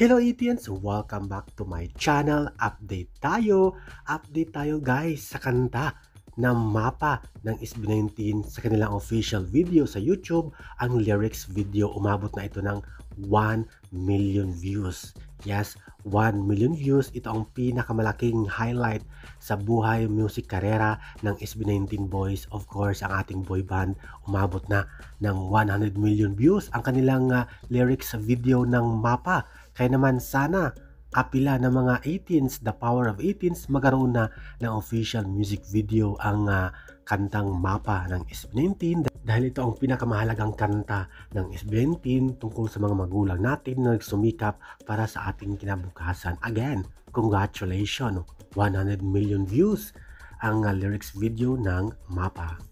Hello Etians! Welcome back to my channel. Update tayo guys sa kanta ng Mapa ng SB19 sa kanilang official video sa YouTube. Ang lyrics video, umabot na ito ng 1 million views. Yes, 1 million views. Ito ang pinakamalaking highlight sa buhay music karera ng SB19 Boys. Of course, ang ating boy band umabot na ng 100 million views ang kanilang lyrics video ng Mapa. Kaya naman sana kapila ng mga 18s, The Power of 18s, magkaroon na ng official music video ang kantang Mapa ng SB19 dahil ito ang pinakamahalagang kanta ng SB19 tungkol sa mga magulang natin na nagsumikap para sa ating kinabukasan. Again, congratulations! 100 million views ang lyrics video ng Mapa.